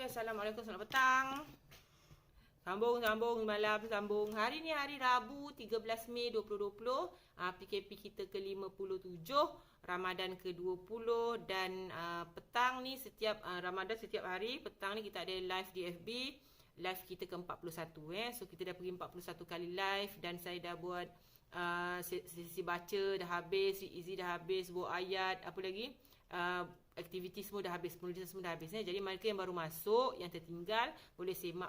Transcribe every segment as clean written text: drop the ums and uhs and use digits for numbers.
Assalamualaikum, selamat petang. Sambung malam, sambung. Hari ni hari Rabu 13 Mei 2020. PKP kita ke-57, Ramadan ke-20 dan petang ni setiap Ramadan setiap hari, petang ni kita ada live di FB. Live kita ke-41 So kita dah pergi 41 kali live dan saya dah buat sesi baca dah habis, Izzy dah habis, buat ayat, apa lagi? Aktiviti semua dah habis, penulisan semua dah habis. Jadi mereka yang baru masuk, yang tertinggal, boleh semak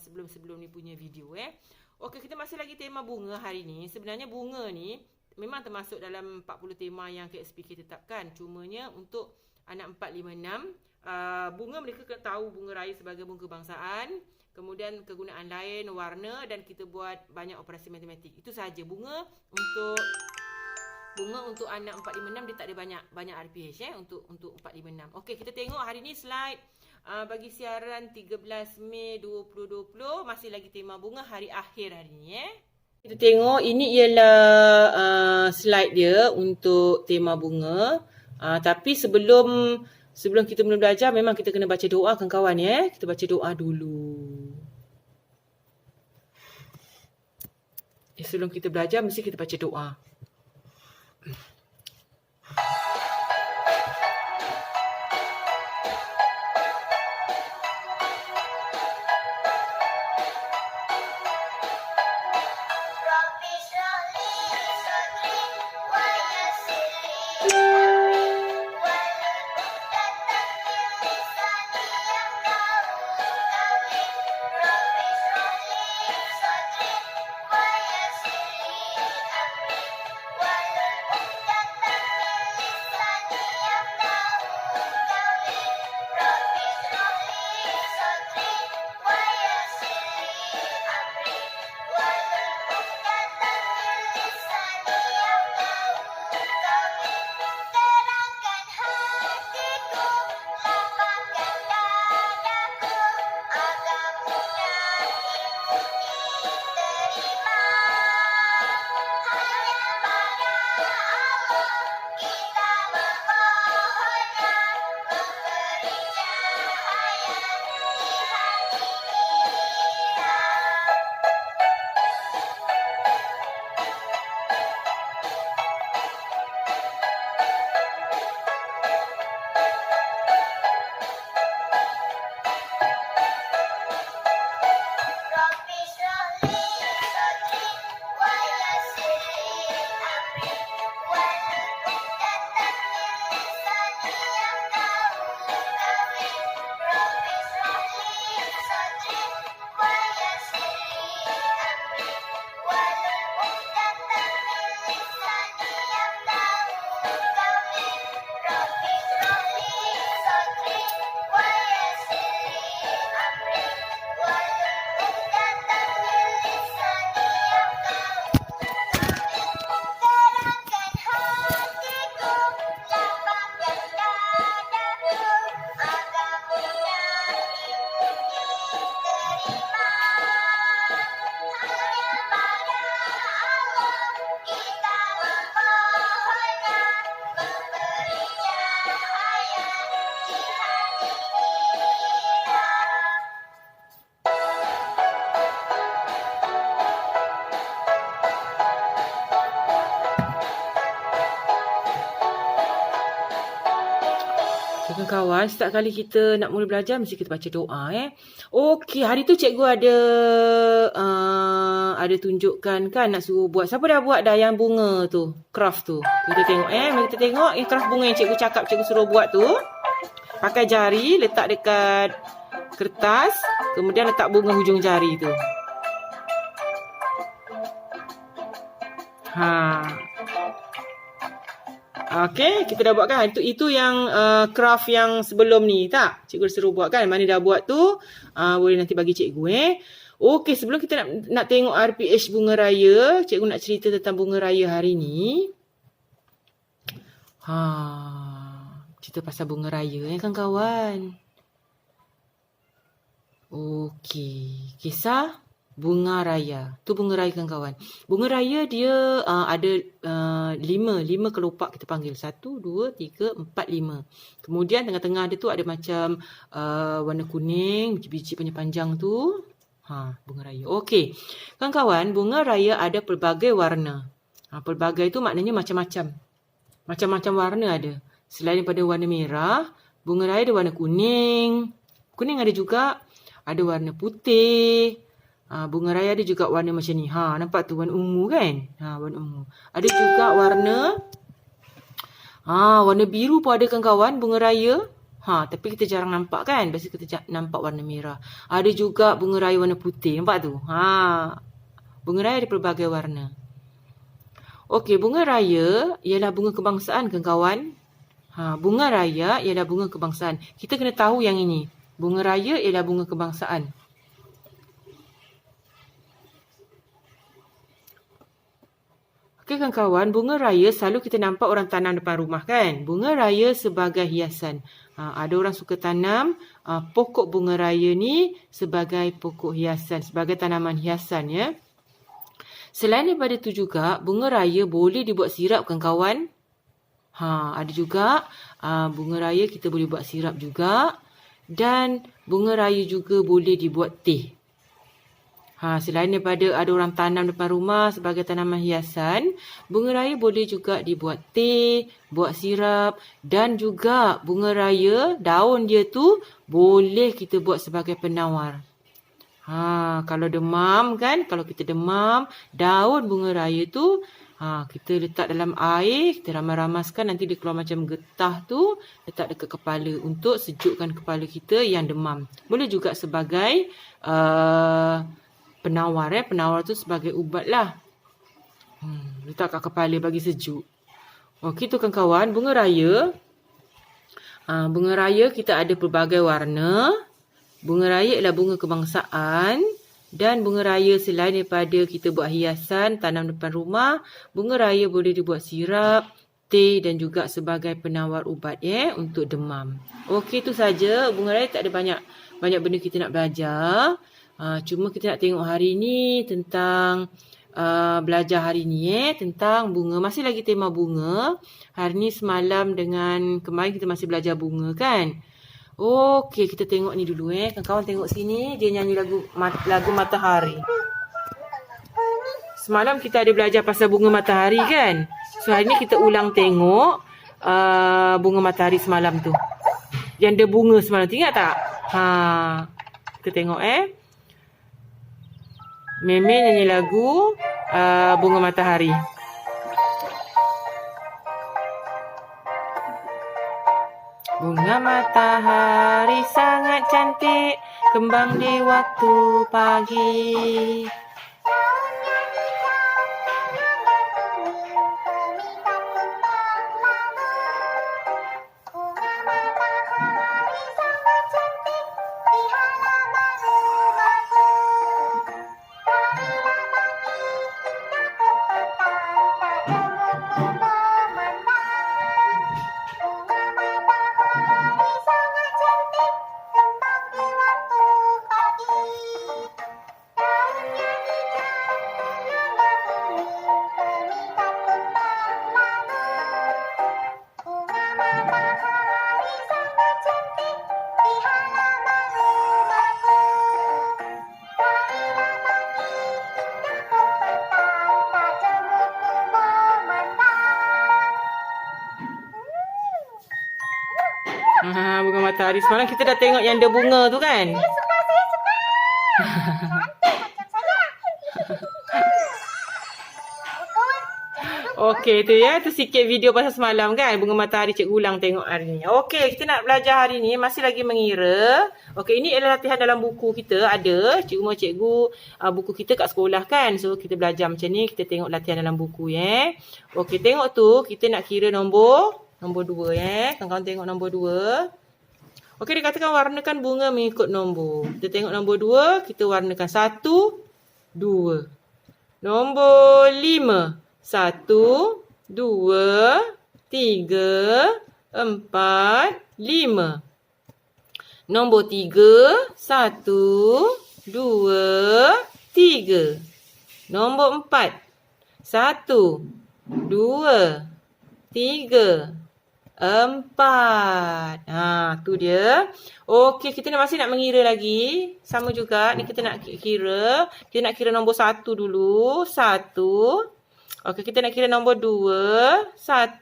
sebelum-sebelum ni punya video. Okey, kita masih lagi tema bunga hari ni. Sebenarnya bunga ni memang termasuk dalam 40 tema yang KSPK tetapkan. Cumanya untuk anak 4, 5, 6, bunga mereka kena tahu bunga raya sebagai bunga kebangsaan. Kemudian kegunaan lain, warna, dan kita buat banyak operasi matematik. Itu sahaja. Bunga untuk anak 4, 5, 6 dia tak ada banyak RPH untuk 4, 5, 6. Okey, kita tengok hari ni slide bagi siaran 13 Mei 2020, masih lagi tema bunga hari akhir hari ni. Kita tengok ini ialah slide dia untuk tema bunga. Tapi sebelum kita mula belajar memang kita kena baca doa kawan-kawan Kita baca doa dulu. Sebelum kita belajar mesti kita baca doa. Kawan-kawan, setiap kali kita nak mula belajar mesti kita baca doa Okey, hari tu cikgu ada tunjukkan kan nak suruh buat. Siapa dah buat dah yang bunga tu, craft tu? Kita tengok kita tengok craft bunga yang cikgu cakap cikgu suruh buat tu. Pakai jari, letak dekat kertas, kemudian letak bunga hujung jari tu. Okey, kita dah buat kan? Itu yang craft yang sebelum ni tak? Cikgu suruh buat kan? Mana dah buat tu? Boleh nanti bagi cikgu Okey, sebelum kita nak tengok RPH bunga raya, cikgu nak cerita tentang bunga raya hari ni. Cerita pasal bunga raya kan kawan? Okey, kisah bunga raya. Tu bunga raya kawan-kawan. Bunga raya dia ada 5 kelopak kita panggil. 1, 2, 3, 4, 5. Kemudian tengah-tengah dia tu ada macam warna kuning, biji-biji panjang tu. Bunga raya. Okey. Kawan-kawan, bunga raya ada pelbagai warna. Pelbagai tu maknanya macam-macam. Macam-macam warna ada. Selain daripada warna merah, bunga raya ada warna kuning. Kuning ada juga. Ada warna putih. Bunga raya ada juga warna macam ni. Nampak tu warna ungu kan? Warna ungu. Ada juga warna biru pun ada kawan-kawan bunga raya. Tapi kita jarang nampak kan? Biasa kita nampak warna merah. Ada juga bunga raya warna putih. Nampak tu? Bunga raya ada pelbagai warna. Okey, bunga raya ialah bunga kebangsaan kawan-kawan. Bunga raya ialah bunga kebangsaan. Kita kena tahu yang ini. Bunga raya ialah bunga kebangsaan. Okey kawan-kawan, bunga raya selalu kita nampak orang tanam depan rumah kan? Bunga raya sebagai hiasan. Ada orang suka tanam pokok bunga raya ni sebagai pokok hiasan, sebagai tanaman hiasan ya. Selain daripada itu juga, bunga raya boleh dibuat sirap kawan-kawan. Ada juga bunga raya kita boleh buat sirap juga. Dan bunga raya juga boleh dibuat teh. Selain daripada ada orang tanam depan rumah sebagai tanaman hiasan, bunga raya boleh juga dibuat teh, buat sirap dan juga bunga raya, daun dia tu boleh kita buat sebagai penawar. Kalau demam kan, kalau kita demam, daun bunga raya tu kita letak dalam air, kita ramas-ramaskan, nanti dia keluar macam getah tu, letak dekat kepala untuk sejukkan kepala kita yang demam. Boleh juga sebagai penawar penawar tu sebagai ubat lah. Letak kat kepala bagi sejuk. Okey tu kawan-kawan, bunga raya. Bunga raya kita ada pelbagai warna. Bunga raya ialah bunga kebangsaan. Dan bunga raya selain daripada kita buat hiasan, tanam depan rumah, bunga raya boleh dibuat sirap, teh dan juga sebagai penawar ubat untuk demam. Okey tu saja. Bunga raya tak ada banyak benda kita nak belajar. Cuma kita nak tengok hari ni tentang belajar hari ni tentang bunga. Masih lagi tema bunga. Hari ni semalam dengan kemarin kita masih belajar bunga kan. Okey, kita tengok ni dulu Kawan-kawan tengok sini, dia nyanyi lagu Matahari. Semalam kita ada belajar pasal bunga matahari kan. So hari ni kita ulang tengok bunga matahari semalam tu. Yang dia bunga semalam tu, ingat tak? Kita tengok Meme nyanyi lagu bunga matahari. Bunga matahari sangat cantik, kembang di waktu pagi. Bunga matahari. Semalam kita dah tengok yang ada bunga tu kan? Saya suka. Okey tu tu sikit video pasal semalam kan. Bunga matahari cikgu ulang tengok hari ni. Okey, kita nak belajar hari ni masih lagi mengira. Okey, ini adalah latihan dalam buku kita ada. Cikgu buku kita kat sekolah kan. So kita belajar macam ni, kita tengok latihan dalam buku Okey, tengok tu kita nak kira nombor 2 Kawan-kawan tengok nombor 2. Okey, dia katakan warnakan bunga mengikut nombor. Kita tengok nombor 2, kita warnakan 1, 2. Nombor 5, 1, 2, 3, 4, 5. Nombor 3, 1, 2, 3. Nombor 4. 1, 2, 3, 4. Tu dia. Okey, kita masih nak mengira lagi. Sama juga. Ni kita nak kira. Kita nak kira nombor 1 dulu. 1. Okey, kita nak kira nombor 2. 1,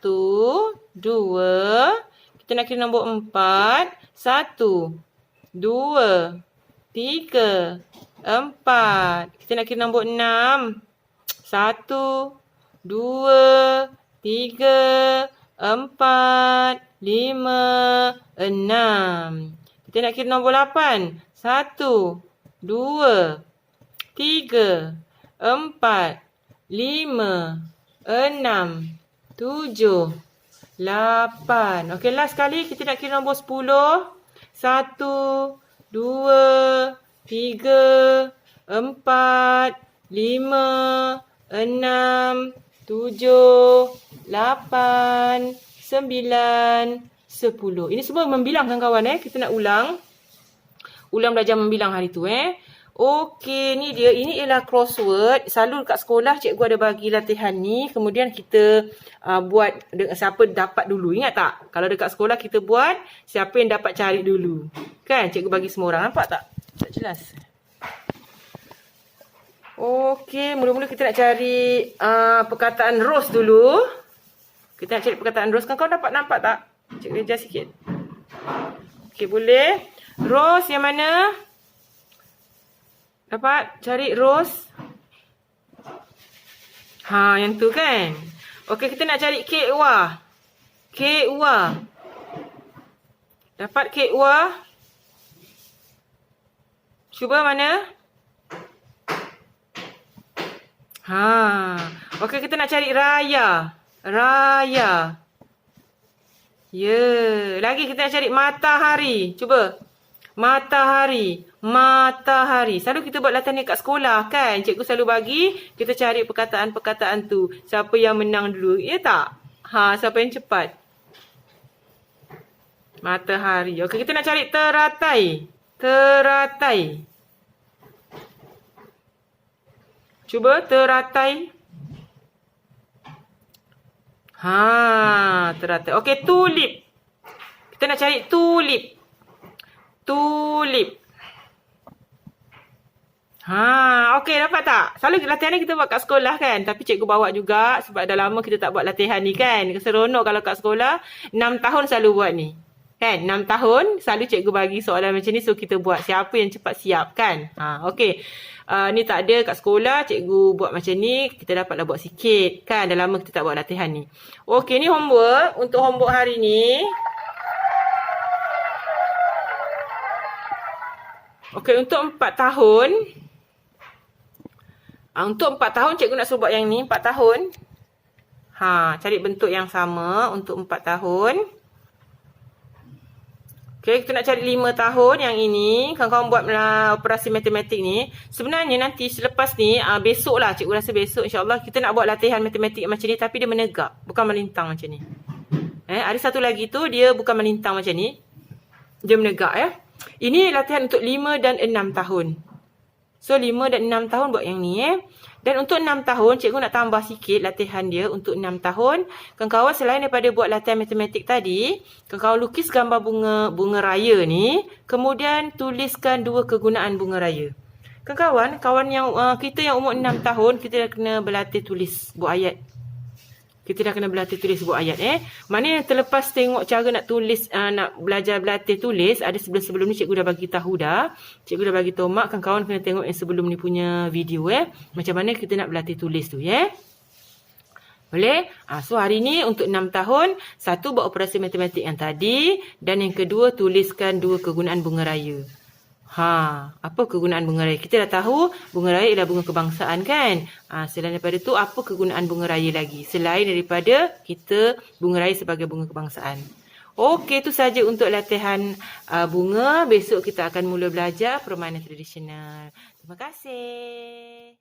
2. Kita nak kira nombor 4. 1, 2, 3, 4. Kita nak kira nombor 6. 1, 2, 3, 4, 5, 6. Kita nak kira nombor 8. 1, 2, 3, 4, 5, 6, 7, 8. Okey, last sekali kita nak kira nombor 10. 1, 2, 3, 4, 5, 6, 7, 8, 9, 10. Ini semua membilang kawan-kawan. Kita nak ulang. Ulang belajar membilang hari tu. Okey, ni dia. Ini ialah crossword. Selalu kat sekolah cikgu ada bagi latihan ni. Kemudian kita buat siapa dapat dulu. Ingat tak? Kalau dekat sekolah kita buat siapa yang dapat cari dulu. Kan? Cikgu bagi semua orang. Nampak tak? Tak jelas. Okey, mula-mula kita nak cari perkataan rose dulu. Kita nak cari perkataan rose. Kau dapat nampak tak? Cikgu adjust sikit. Okey, boleh. Rose yang mana? Dapat cari rose. Yang tu kan? Okey, kita nak cari kekwa. Kekwa. Dapat kekwa? Cuba mana? Okey, kita nak cari raya. Raya. Lagi kita nak cari matahari. Cuba. Matahari. Matahari. Selalu kita buat latihan ni kat sekolah kan. Cikgu selalu bagi kita cari perkataan-perkataan tu. Siapa yang menang dulu. Ya tak? Siapa yang cepat? Matahari. Okey, kita nak cari teratai. Teratai. Cuba teratai. Teratai. Okey, tulip. Kita nak cari tulip. Tulip. Okey, dapat tak? Selalu latihan ni kita buat kat sekolah kan. Tapi cikgu bawa juga sebab dah lama kita tak buat latihan ni kan. Seronok kalau kat sekolah. 6 tahun selalu buat ni. Kan? 6 tahun selalu cikgu bagi soalan macam ni. So kita buat siapa yang cepat siap kan. Okey. Ni tak ada kat sekolah. Cikgu buat macam ni. Kita dapatlah buat sikit. Kan? Dah lama kita tak buat latihan ni. Okey, ni homework. Untuk homework hari ni. Okey, untuk 4 tahun. Untuk 4 tahun cikgu nak suruh buat yang ni. 4 tahun. Cari bentuk yang sama untuk 4 tahun. Okey, kita nak cari 5 tahun yang ini. Kawan-kawan buat operasi matematik ni. Sebenarnya nanti selepas ni, besok lah. Cikgu rasa besok insyaAllah kita nak buat latihan matematik macam ni. Tapi dia menegak. Bukan melintang macam ni. Ada satu lagi tu, dia bukan melintang macam ni. Dia menegak Ini latihan untuk 5 dan 6 tahun. So 5 dan 6 tahun buat yang ni Dan untuk 6 tahun, cikgu nak tambah sikit latihan dia untuk 6 tahun. Kawan-kawan selain daripada buat latihan matematik tadi, kawan-kawan lukis gambar bunga raya ni. Kemudian tuliskan 2 kegunaan bunga raya. Kawan-kawan, kita yang umur 6 tahun, kita dah kena berlatih tulis buat ayat. Kita dah kena berlatih tulis buat ayat Mana yang terlepas tengok cara nak tulis, nak belajar berlatih tulis, ada sebelum ni cikgu dah bagi tahu dah. Cikgu dah bagi tahu mak, kawan-kawan kena tengok yang sebelum ni punya video macam mana kita nak berlatih tulis tu Boleh? So hari ni untuk 6 tahun, 1 buat operasi matematik yang tadi dan yang kedua tuliskan 2 kegunaan bunga raya. Apa kegunaan bunga raya? Kita dah tahu bunga raya ialah bunga kebangsaan kan? Selain daripada tu, apa kegunaan bunga raya lagi? Selain daripada kita bunga raya sebagai bunga kebangsaan. Okey, itu saja untuk latihan bunga. Besok kita akan mula belajar permainan tradisional. Terima kasih.